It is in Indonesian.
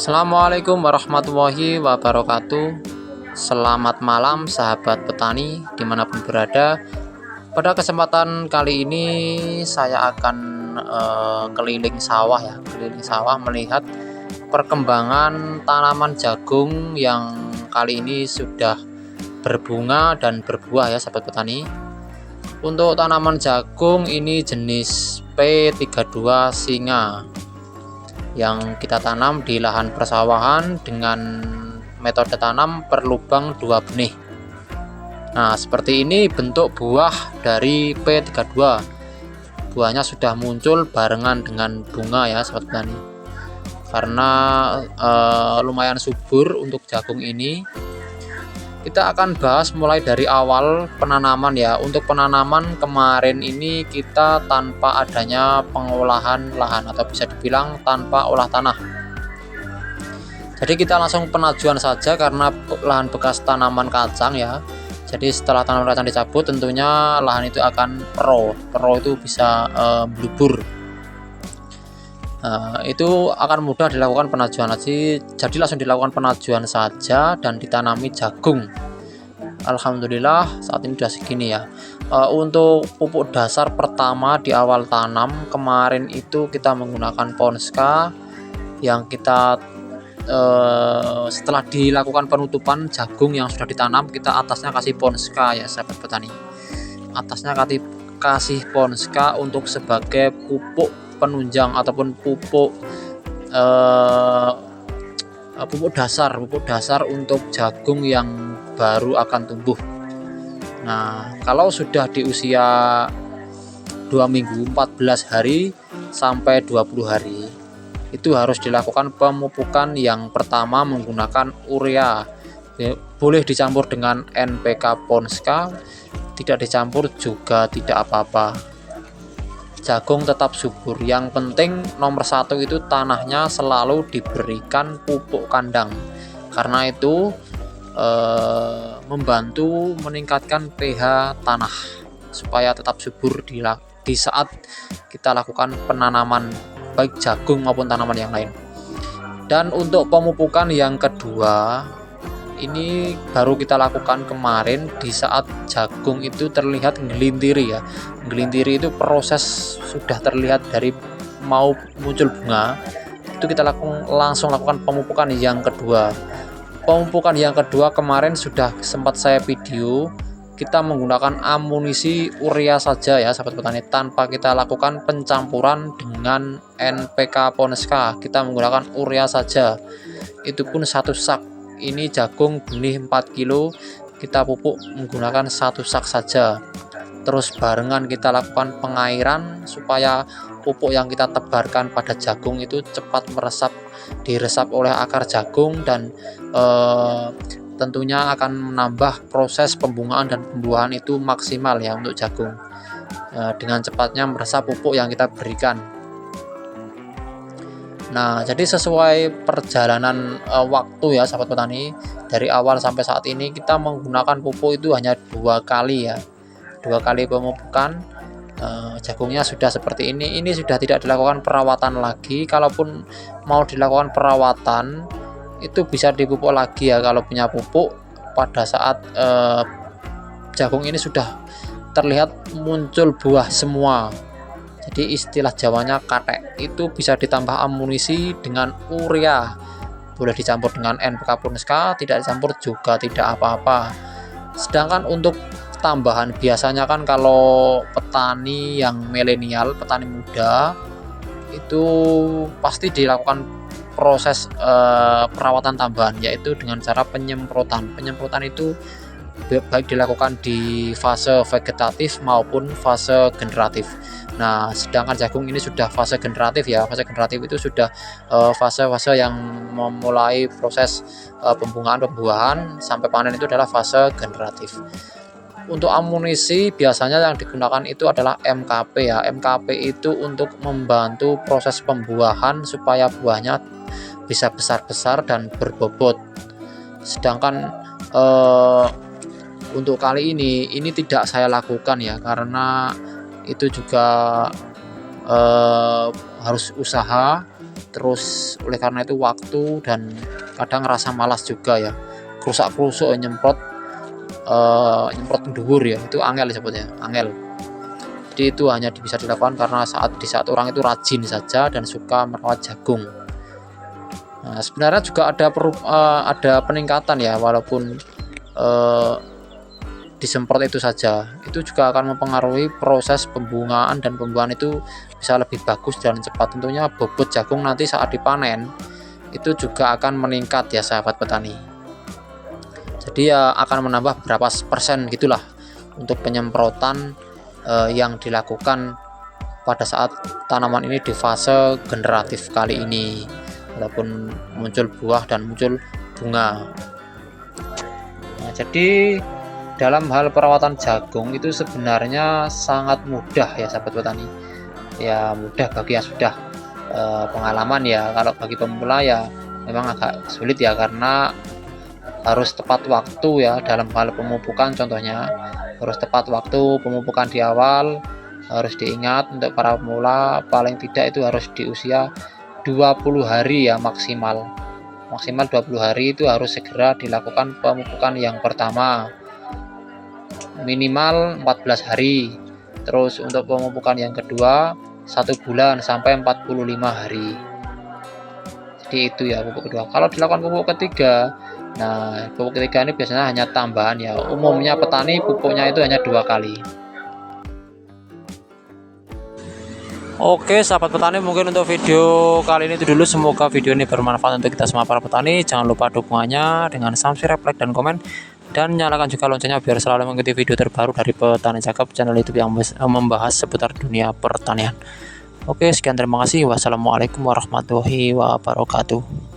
Assalamualaikum warahmatullahi wabarakatuh. Selamat malam sahabat petani dimanapun berada. Pada kesempatan kali ini saya akan keliling sawah ya, keliling sawah melihat perkembangan tanaman jagung yang kali ini sudah berbunga dan berbuah ya sahabat petani. Untuk tanaman jagung ini jenis P32 Singa yang kita tanam di lahan persawahan dengan metode tanam per lubang 2 benih. Nah, seperti ini bentuk buah dari P32. Buahnya sudah muncul barengan dengan bunga ya sahabat petani. Karena lumayan subur untuk jagung ini. Kita akan bahas mulai dari awal penanaman ya. Untuk penanaman kemarin ini kita tanpa adanya pengolahan lahan atau bisa dibilang tanpa olah tanah. Jadi kita langsung penajuan saja karena lahan bekas tanaman kacang ya. Jadi setelah tanaman kacang dicabut tentunya lahan itu akan pro itu bisa blubur. Itu akan mudah dilakukan penajuan lagi, jadi langsung dilakukan penajuan saja dan ditanami jagung. Alhamdulillah saat ini sudah segini ya. Untuk pupuk dasar pertama di awal tanam kemarin itu kita menggunakan Ponska yang kita setelah dilakukan penutupan jagung yang sudah ditanam, kita atasnya kasih Ponska ya sahabat petani. Atasnya kasih Ponska untuk sebagai pupuk penunjang ataupun pupuk dasar untuk jagung yang baru akan tumbuh. Nah, kalau sudah di usia 2 minggu, 14 hari sampai 20 hari itu harus dilakukan pemupukan yang pertama menggunakan urea. Boleh dicampur dengan NPK Ponska, tidak dicampur juga tidak apa-apa. Jagung tetap subur. Yang penting nomor 1 itu tanahnya selalu diberikan pupuk kandang. Karena itu membantu meningkatkan pH tanah supaya tetap subur di saat kita lakukan penanaman baik jagung maupun tanaman yang lain. Dan untuk pemupukan yang kedua ini baru kita lakukan kemarin di saat jagung itu terlihat ngelintiri ya. Ngelintiri itu proses sudah terlihat dari mau muncul bunga. Itu kita langsung lakukan pemupukan yang kedua. Pemupukan yang kedua kemarin sudah sempat saya video. Kita menggunakan amunisi urea saja ya sahabat petani, tanpa kita lakukan pencampuran dengan NPK Ponska. Kita menggunakan urea saja. Itu pun 1 sak. Ini jagung benih 4 kilo, kita pupuk menggunakan 1 sak saja. Terus barengan kita lakukan pengairan supaya pupuk yang kita tebarkan pada jagung itu cepat diresap oleh akar jagung dan tentunya akan menambah proses pembungaan dan pembuahan itu maksimal ya untuk jagung. Dengan cepatnya meresap pupuk yang kita berikan. Nah, jadi sesuai perjalanan waktu ya sahabat petani, dari awal sampai saat ini kita menggunakan pupuk itu hanya 2 kali ya. 2 kali pemupukan. Jagungnya sudah seperti ini. Ini sudah tidak dilakukan perawatan lagi. Kalaupun mau dilakukan perawatan itu bisa dipupuk lagi ya kalau punya pupuk pada saat jagung ini sudah terlihat muncul buah semua. Jadi istilah Jawanya katek, itu bisa ditambah amunisi dengan urea. Boleh dicampur dengan NPK Ponska, tidak dicampur juga tidak apa-apa. Sedangkan untuk tambahan biasanya kan kalau petani yang milenial, petani muda itu pasti dilakukan proses perawatan tambahan, yaitu dengan cara penyemprotan. Penyemprotan itu baik dilakukan di fase vegetatif maupun fase generatif. Nah, sedangkan jagung ini sudah fase generatif ya. Fase generatif itu sudah fase-fase yang memulai proses pembungaan, pembuahan sampai panen itu adalah fase generatif. Untuk amunisi biasanya yang digunakan itu adalah MKP ya. MKP itu untuk membantu proses pembuahan supaya buahnya bisa besar-besar dan berbobot. Sedangkan untuk kali ini tidak saya lakukan ya, karena itu juga harus usaha terus oleh karena itu waktu dan kadang rasa malas juga ya, krusak-krusuk nyemprot dhuwur ya, itu angel disebutnya, angel. Jadi itu hanya bisa dilakukan karena di saat orang itu rajin saja dan suka merawat jagung. Nah, sebenarnya juga ada peningkatan ya, walaupun disemprot itu saja, itu juga akan mempengaruhi proses pembungaan, dan pembungaan itu bisa lebih bagus dan cepat. Tentunya bobot jagung nanti saat dipanen itu juga akan meningkat ya sahabat petani. Jadi ya akan menambah berapa persen gitulah untuk penyemprotan yang dilakukan pada saat tanaman ini di fase generatif kali ini, walaupun muncul buah dan muncul bunga. Nah, jadi dalam hal perawatan jagung itu sebenarnya sangat mudah ya sahabat petani. Ya mudah bagi yang sudah pengalaman ya. Kalau bagi pemula ya memang agak sulit ya, karena harus tepat waktu ya dalam hal pemupukan. Contohnya harus tepat waktu pemupukan di awal. Harus diingat untuk para pemula paling tidak itu harus di usia 20 hari ya maksimal 20 hari itu harus segera dilakukan pemupukan yang pertama, minimal 14 hari. Terus untuk pemupukan yang kedua 1 bulan sampai 45 hari. Jadi itu ya pupuk kedua. Kalau dilakukan pupuk ketiga, nah pupuk ketiga ini biasanya hanya tambahan ya. Umumnya petani pupuknya itu hanya 2 kali. Oke sahabat petani, mungkin untuk video kali ini itu dulu. Semoga video ini bermanfaat untuk kita semua para petani. Jangan lupa dukungannya dengan subscribe, like, dan komen, dan nyalakan juga loncengnya biar selalu mengikuti video terbaru dari Petani Cakep, channel YouTube yang membahas seputar dunia pertanian. Oke, sekian, terima kasih. Wassalamualaikum warahmatullahi wabarakatuh.